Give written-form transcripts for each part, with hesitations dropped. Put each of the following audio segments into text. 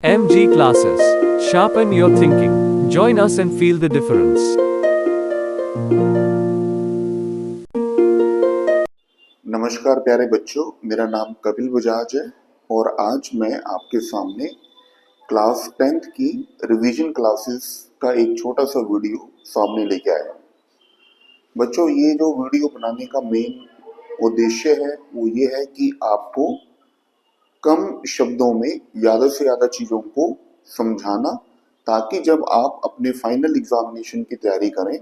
MG Classes. Sharpen your thinking. Join us and feel the difference. नमस्कार प्यारे बच्चों, मेरा नाम कपिल बजाज है और आज मैं आपके सामने क्लास 10th की रिवीजन क्लासेस का एक छोटा सा वीडियो सामने लेके आया हूँ। बच्चों, ये जो वीडियो बनाने का मेन उद्देश्य है वो ये है कि आपको कम शब्दों में ज़्यादा से ज़्यादा चीज़ों को समझाना, ताकि जब आप अपने फाइनल एग्जामिनेशन की तैयारी करें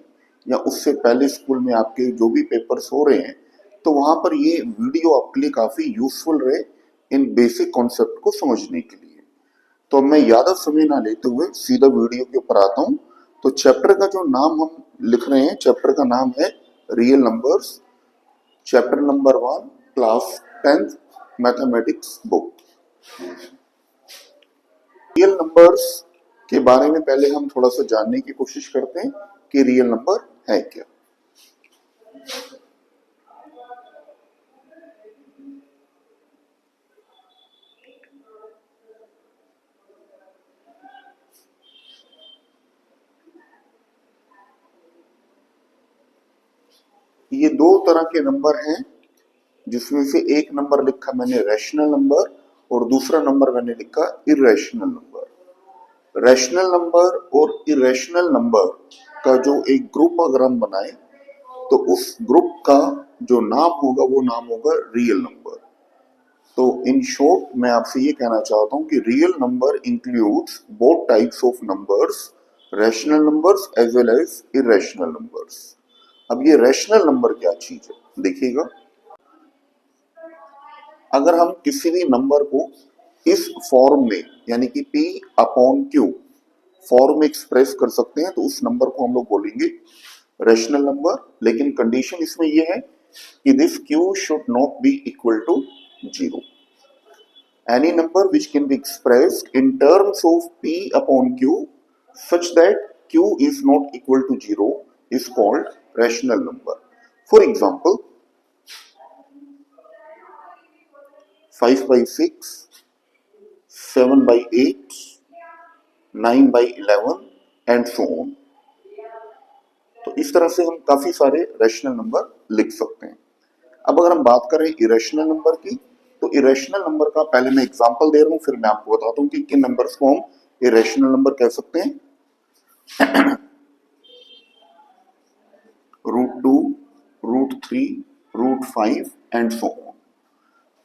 या उससे पहले स्कूल में आपके जो भी पेपर्स हो रहे हैं तो वहाँ पर ये वीडियो आपके लिए काफ़ी यूजफुल रहे इन बेसिक कॉन्सेप्ट को समझने के लिए। तो अब मैं ज़्यादा समय ना लेते हुए सीधा वीडियो के ऊपर आता हूँ। तो चैप्टर का जो नाम हम लिख रहे हैं, चैप्टर का नाम है real numbers, chapter number 1, class 10th mathematics book. Real numbers के बारे में पहले हम थोड़ा सा जानने की कोशिश करते हैं कि रियल नंबर है क्या। ये दो तरह के नंबर हैं, जिसमें से एक नंबर लिखा मैंने रैशनल नंबर और दूसरा नंबर मैंने लिखा इरेशनल नंबर। रैशनल नंबर और इरेशनल नंबर का जो एक ग्रुप अगर हम बनाए तो उस ग्रुप का जो नाम होगा वो नाम होगा रियल नंबर। तो इन शॉर्ट मैं आपसे ये कहना चाहता हूँ कि real number includes both types of numbers, rational numbers as well as irrational numbers. अब ये रैशनल नंबर क्या चीज है देखिएगा। अगर हम किसी भी नंबर को इस फॉर्म में यानी कि P अपॉन Q फॉर्म में एक्सप्रेस कर सकते हैं तो उस नंबर को हम लोग बोलेंगे रैशनल नंबर। लेकिन कंडीशन इसमें यह है कि this Q should not be equal to 0। Any number which can be expressed in terms of P upon Q such that Q is not equal to 0 is called rational number. For example, 5 by 6, 7 by 8, 9 by 11 and so on. तो इस तरह से हम काफी सारे rational number लिख सकते हैं। अब अगर हम बात करें इरेशनल नंबर की, तो इरेशनल नंबर का पहले मैं एग्जांपल दे रहा हूं, फिर मैं आपको बताता हूं कि किन नंबर्स को हम इरेशनल नंबर कह सकते हैं। √2, √3, √5 एंड सो ऑन।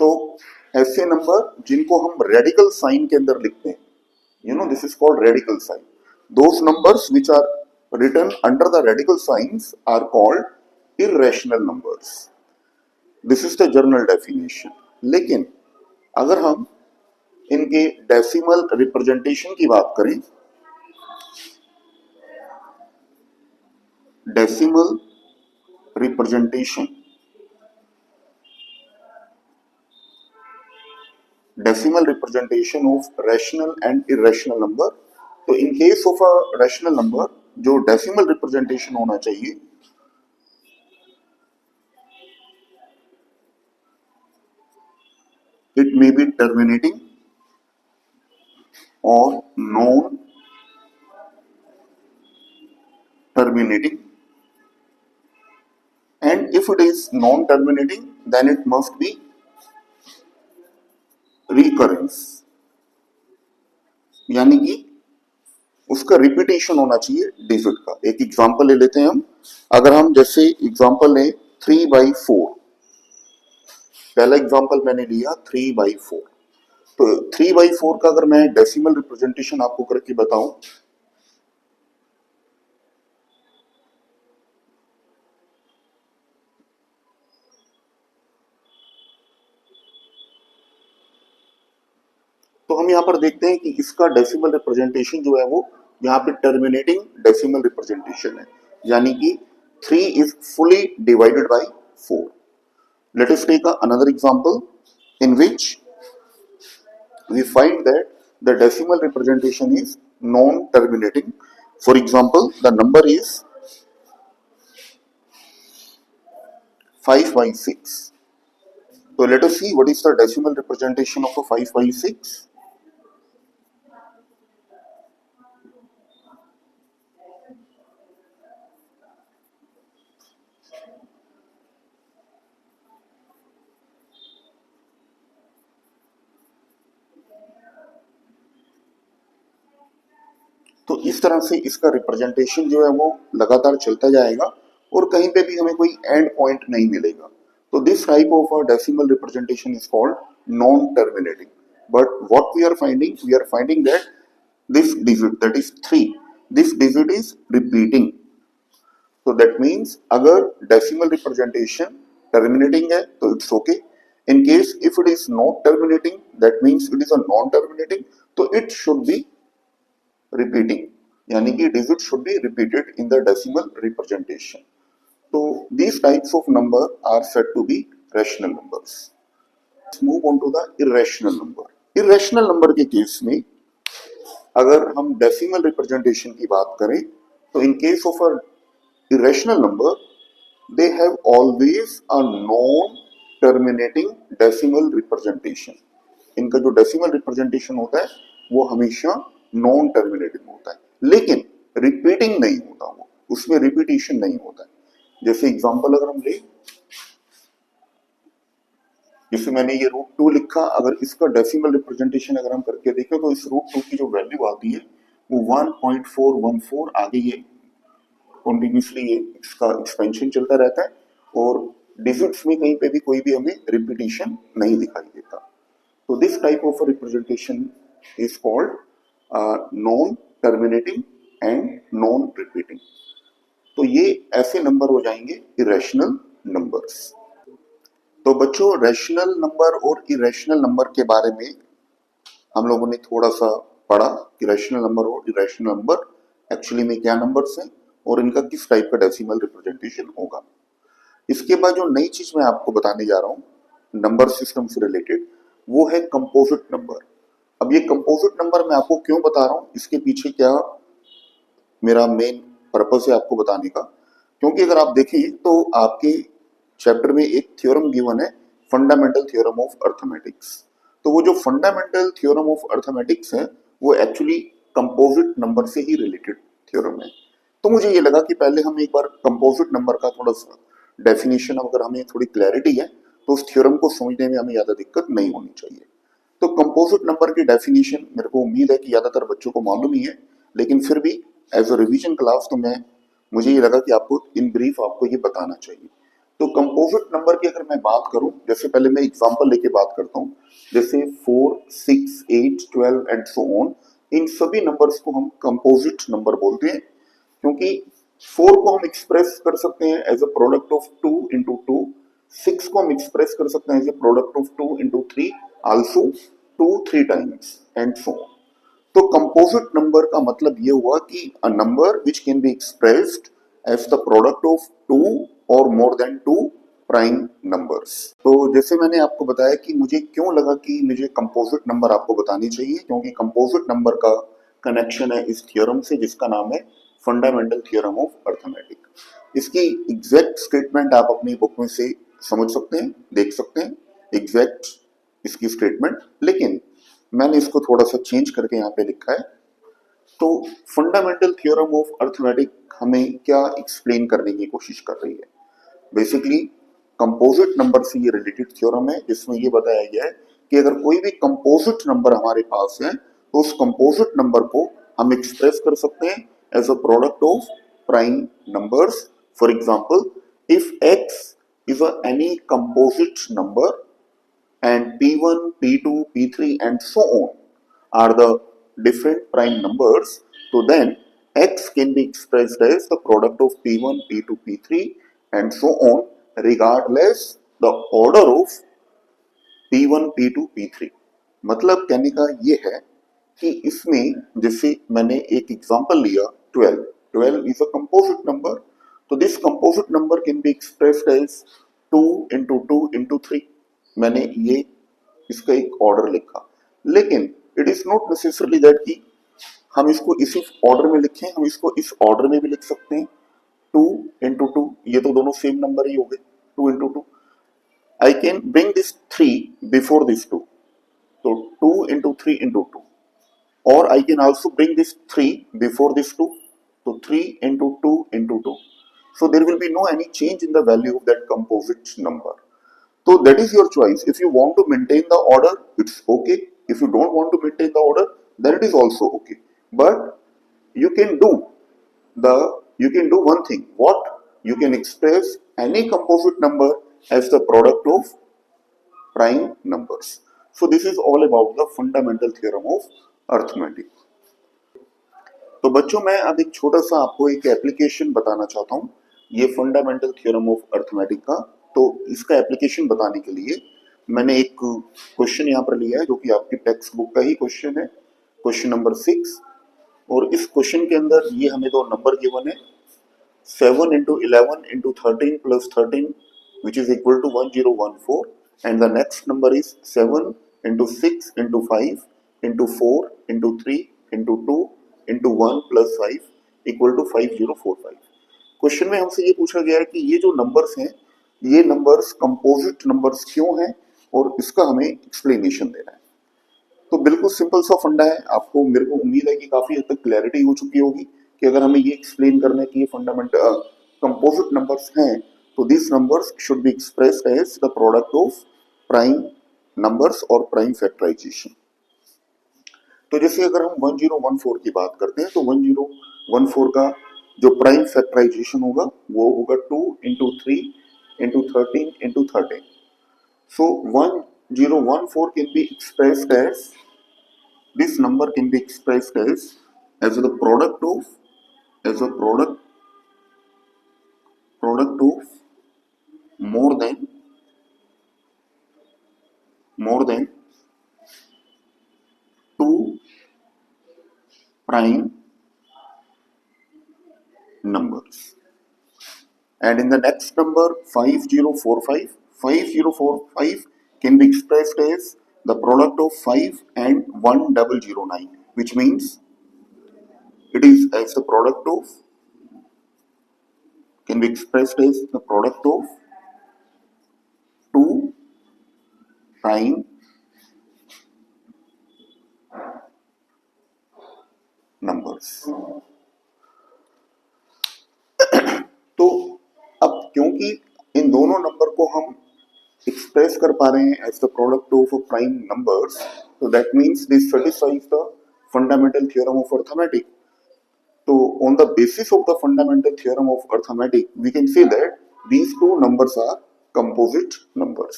तो ऐसे नंबर जिनको हम रेडिकल साइन के अंदर लिखते हैं, this is called radical sign. Those numbers which are written under the radical signs are called irrational numbers. This is the general definition. लेकिन अगर हम इनके डेसिमल रिप्रेजेंटेशन की बात करें, decimal representation of rational and irrational number, तो in case of a rational number जो decimal representation होना चाहिए it may be terminating or non-terminating, and if it is non-terminating then it must be recurrence, यानी कि उसका repetition होना चाहिए digit का। एक एग्जांपल ले लेते हैं हम। अगर हम जैसे एग्जांपल लें 3/4, पहला एग्जांपल मैंने लिया 3/4, तो 3/4 का अगर मैं डेसिमल रिप्रेजेंटेशन आपको करके बताऊं, तो हम यहाँ पर देखते हैं कि इसका डेसिमल रिप्रेजेंटेशन जो है वो यहाँ पे टर्मिनेटिंग डेसिमल रिप्रेजेंटेशन है, यानी कि 3 is fully divided by 4. Let us take another example in which we find that the decimal representation is non-terminating. For example, the number is 5/6. So let us see what is the decimal representation of a 5/6. तो इस तरह से इसका representation जो है वो लगातार चलता जाएगा और कहीं पे भी हमें कोई एंड पॉइंट नहीं मिलेगा। तो this type of a decimal representation is called non terminating. But what we are finding that this digit, that is 3, this digit is repeating. So that means अगर decimal representation terminating है तो it's okay. In case if it is not terminating, that means it is a non-terminating, तो it should be repeating, यानी कि digit should be repeated in the decimal representation. So these types of number are said to be rational numbers. Let's move on to the irrational number. Irrational number के case में अगर हम decimal representation की बात करें तो in case of a irrational number they have always a non terminating decimal representation. इनका जो डेसिमल रिप्रेजेंटेशन होता है वो हमेशा नॉन टर्मिनेटिंग होता है, लेकिन रिपीटिंग नहीं होता, वो उसमें रिपीटिशन नहीं होता है। जैसे एग्जांपल अगर हम ले, जैसे मैंने ये रूट 2 लिखा, अगर इसका डेसिमल रिप्रेजेंटेशन अगर हम करके देखें तो इस रूट 2 की जो वैल्यू आती है वो 1.414, आगे ये कंटिन्यूसली ये इसका एक्सपेंशन चलता रहता है और डिजिट्स में कहीं पे भी कोई भी हमें रिपीटिशन नहीं दिखाई देता। तो this type of representation is called non terminating and non repeating. तो ये ऐसे नंबर हो जाएंगे इरेशनल नंबर्स। तो बच्चों, रैशनल नंबर और इरेशनल नंबर के बारे में हम लोगों ने थोड़ा सा पढ़ा कि रैशनल नंबर और इरेशनल नंबर एक्चुअली में क्या नंबर्स हैं और इनका किस टाइप का डेसिमल रिप्रेजेंटेशन होगा। इसके बाद जो नई चीज मैं आपको बताने जा रहा हूं नंबर सिस्टम से रिलेटेड, वो है कंपोजिट नंबर। अब ये कंपोजिट नंबर मैं आपको क्यों बता रहा हूं, इसके पीछे क्या मेरा मेन पर्पस है आपको बताने का, क्योंकि अगर आप देखें तो आपके चैप्टर में एक थ्योरम गिवन है, फंडामेंटल थ्योरम ऑफ अर्थमेटिक्स। तो वो जो फंडामेंटल थ्योरम ऑफ अर्थमेटिक्स है वो एक्चुअली कंपोजिट नंबर से ही रिलेटेड थ्योरम है। तो मुझे ये लगा कि पहले हम एक बार कंपोजिट नंबर का थोड़ा सा डेफिनेशन, अगर हमें थोड़ी क्लैरिटी है तो उस थ्योरम को समझने में हमें ज्यादा दिक्कत नहीं होनी चाहिए। तो कंपोजिट नंबर की डेफिनेशन मेरे को उम्मीद है कि ज्यादातर बच्चों को मालूम ही है, लेकिन फिर भी एज अ रिवीजन क्लास तो मुझे ये लगा कि आपको इन ब्रीफ आपको ये बताना चाहिए। तो कंपोजिट नंबर की अगर मैं बात करूं, जैसे पहले मैं एग्जांपल लेके बात करता हूं, जैसे 4, 6, 8, 12 एंड सो ऑन, इन सभी नंबर्स को हम कंपोजिट नंबर बोलते हैं, क्योंकि 4 को हम एक्सप्रेस कर सकते हैं as a product of 2 into 2, 6 को हम एक्सप्रेस कर सकते हैं as a product of 2 into 3, also 2 3 times and so on. तो कंपोजिट नंबर का मतलब ये हुआ कि a number which can be expressed as the product of 2 और मोर देन 2 प्राइम नंबर्स। तो जैसे मैंने आपको बताया कि मुझे क्यों लगा कि मुझे कंपोजिट नंबर आपको बतानी चाहिए, क्योंकि कंपोजिट नंबर का कनेक्शन है इस थ्योरम से जिसका नाम है फंडामेंटल थ्योरम ऑफ अर्थमेटिक। इसकी एग्जैक्ट स्टेटमेंट आप अपनी बुक में से समझ सकते हैं, देख सकते हैं एग्जैक्ट इसकी स्टेटमेंट, लेकिन मैंने इसको थोड़ा सा चेंज करके यहाँ पे लिखा है। तो फंडामेंटल थ्योरम ऑफ अर्थमेटिक हमें क्या एक्सप्लेन करने की कोशिश कर रही है, बेसिकली कंपोजिट नंबर से ये रिलेटेड थ्योरम है जिसमें ये बताया गया है कि अगर कोई भी कंपोजिट नंबर हमारे पास है तो उस कंपोजिट नंबर को हम एक्सप्रेस कर सकते हैं as a product of prime numbers. For example, if x is any composite number and p1, p2, p3 and so on are the different prime numbers, so then x can be expressed as the product of p1, p2, p3 and so on regardless the order of p1, p2, p3। मतलब कहने का ये है कि इसमें जैसे मैंने एक एग्जांपल लिया 12, 12 is a composite number, तो this composite number can be expressed as 2 into 2 into 3। मैंने ये इसका एक ऑर्डर लिखा, लेकिन it is not necessarily that कि हम इसको इसी ऑर्डर में लिखें, हम इसको इस ऑर्डर में भी लिख सकते हैं 2 into 2, ये तो दोनों सेम नंबर ही हो गए, 2 into 2। I can bring this 3 before this 2, तो 2 into 3 into 2, or I can also bring this 3 before this 2. So 3 into 2 into 2. So there will be no any change in the value of that composite number. So that is your choice. If you want to maintain the order, it's okay. If you don't want to maintain the order, then it is also okay. But you can do one thing. What? You can express any composite number as the product of prime numbers. So this is all about the fundamental theorem of arithmetic. तो बच्चों मैं अब एक छोटा सा आपको एक application बताना चाहता हूँ ये फंडामेंटल थ्योरम ऑफ अर्थमेटिक का। तो इसका एप्लीकेशन बताने के लिए मैंने एक क्वेश्चन यहाँ पर लिया है जो कि आपकी टेक्स्ट बुक का ही क्वेश्चन है, क्वेश्चन नंबर 6। और इस क्वेश्चन के अंदर ये हमें दो नंबर गिवन है 7 into 11 into 13 plus 13 which is equal to 1014, and the next number is 7 into 6 into 5 into 4 into 3 into 2 into 1 plus 5 equal to 5045। Question में हमसे ये पूछा गया है कि ये जो नंबर्स हैं ये नंबर्स कंपोजिट नंबर्स क्यों हैं और इसका हमें एक्सप्लेनेशन देना है। तो बिल्कुल सिंपल सा फंडा है, आपको मेरे को उम्मीद है कि काफी हद तक क्लैरिटी हो चुकी होगी कि अगर हमें ये एक्सप्लेन करना है कि ये फंडामेंटल कंपोजिट नंबर्स हैं तो this numbers should be expressed as the product of prime numbers और प्राइम फैक्टराइजेशन। तो जैसे अगर हम 1014 की बात करते हैं तो 1014 का जो प्राइम फैक्टराइजेशन होगा वो होगा 2 into 3 into 13 into 13। So 1014 can be expressed as, this number can be expressed as the product of more than two prime numbers। And in the next number 5045 can be expressed as the product of 5 and 1009, which means it is as the product of, can be expressed as the product of two prime numbers। तो अब क्योंकि इन दोनों number को हम express कर पा रहे हैं as the product of prime numbers, तो that means this satisfies the fundamental theorem of arithmetic. तो on the basis of the fundamental theorem of arithmetic we can say that these two numbers are composite numbers।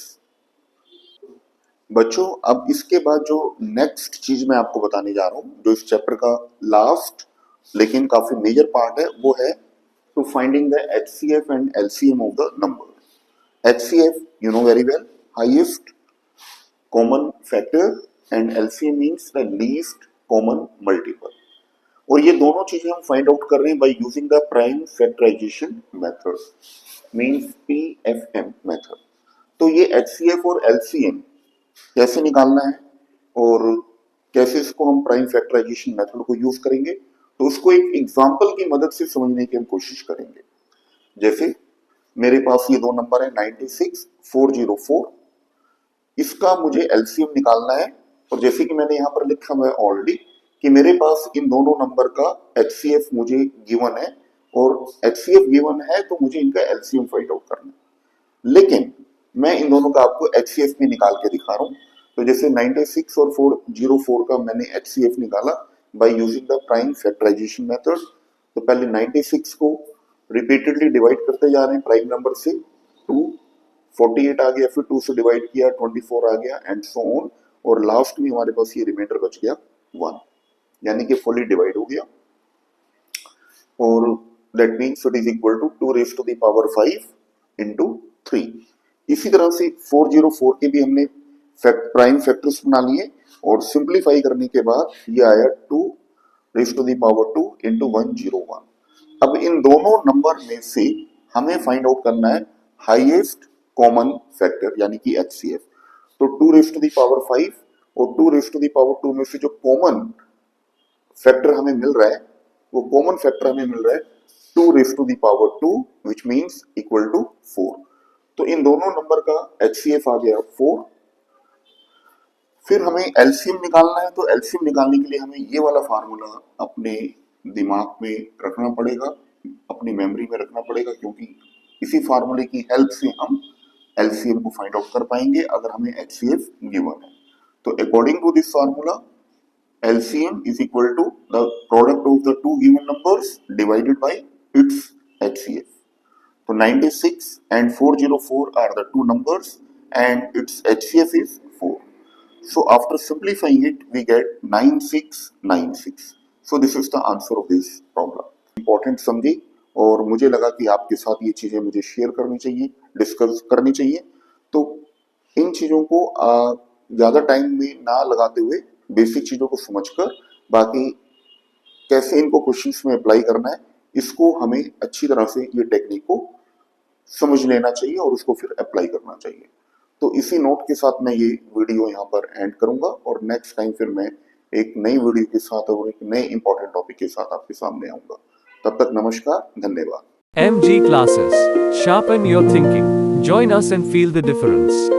बच्चों अब इसके बाद जो next चीज मैं आपको बताने जा रहा हूं जो इस चैप्टर का लास्ट लेकिन काफी मेजर पार्ट है वो है to finding the HCF and LCM of the number. HCF you know very well, highest common factor, and LCM means the least common multiple। और ये दोनों चीजें हम फाइंड आउट कर रहे हैं by using the prime factorization method, means PFM method. तो ये HCF और LCM कैसे निकालना है और कैसे इसको हम प्राइम फैक्टराइजेशन मेथड को यूज करेंगे तो उसको एक एग्जांपल की मदद से समझने की हम कोशिश करेंगे। जैसे मेरे पास ये दो नंबर है 96404, इसका मुझे LCM निकालना है और जैसे कि मैंने यहाँ पर लिखा हुआ है ऑलरेडी कि मेरे पास इन दोनों नंबर का HCF मुझे गिवन है और HCF गिवन है तो मुझे इनका LCM फाइंड आउट करना है। लेकिन मैं इन दोनों का आपको HCF में निकाल के दिखा रहा हूँ। तो जैसे 96 और 404 का मैंने HCF निकाला by using the prime factorization method. तो पहले 96 को रिपीटेडली डिवाइड करते जा रहे हैं प्राइम नंबर से, 248 आ गया, फिर 2 से डिवाइड किया 24 आ गया एंड सो ऑन, और लास्ट में हमारे पास ये रिमाइंडर बच गया 1, यानी कि फुली डिवाइड हो गया। और that means it is equal to 2 raise to the power 5 into 3। इसी तरह से 404 के भी हमने प्राइम फैक्टर्स बना लिए और सिंप्लीफाई करने के बाद ये आया 2 raise to the power 2 into 101। अब इन दोनों नंबर में से हमें फाइंड आउट करना है हाईएस्ट कॉमन फैक्टर यानी कि HCF। तो 2 रेज़ टू द पावर 5 और 2 रेज़ टू द पावर 2 में से जो कॉमन फैक्टर हमें मिल रहा है वो कॉमन फैक्टर हमें मिल रहा है 2 raise to the power 2 which means equal to 4। तो इन दोनों नंबर का HCF आ गया 4। फिर हमें एलसीएम निकालना है, तो एलसीएम निकालने के लिए हमें ये वाला फार्मूला अपने दिमाग में रखना पड़ेगा, अपनी मेमोरी में रखना पड़ेगा, क्योंकि इसी फार्मूले की हेल्प से हम एलसीएम को फाइंड आउट कर पाएंगे अगर हमें एचसीएफ गिवन है। तो according to this formula LCM is equal to the product of the two given numbers divided by its HCF. So 96 and 404 are the two numbers and its HCF is 4. So after simplifying it, we get 9696. So this is the answer of this problem. Important समझे, और मुझे लगा कि आपके साथ ये चीजें मुझे शेयर करनी चाहिए, डिस्कस करनी चाहिए। तो इन चीजों को ज्यादा टाइम में ना लगाते हुए बेसिक चीजों को समझकर बाकी कैसे इनको क्वेश्चंस में अप्लाई करना है, इसको हमें अच्छी तरह से ये टेक्निक को समझ लेना चाहिए और उसको फिर अप्लाई करना चाहिए। तो इसी नोट के साथ मैं ये वीडियो यहाँ पर एंड करूंगा और नेक्स्ट टाइम फिर मैं एक नई वीडियो के साथ और एक नए इंपॉर्टेंट टॉपिक के साथ आपके सामने आऊंगा। तब तक नमस्कार, धन्यवाद। MG Classes. Sharpen your thinking. Join us and feel the difference.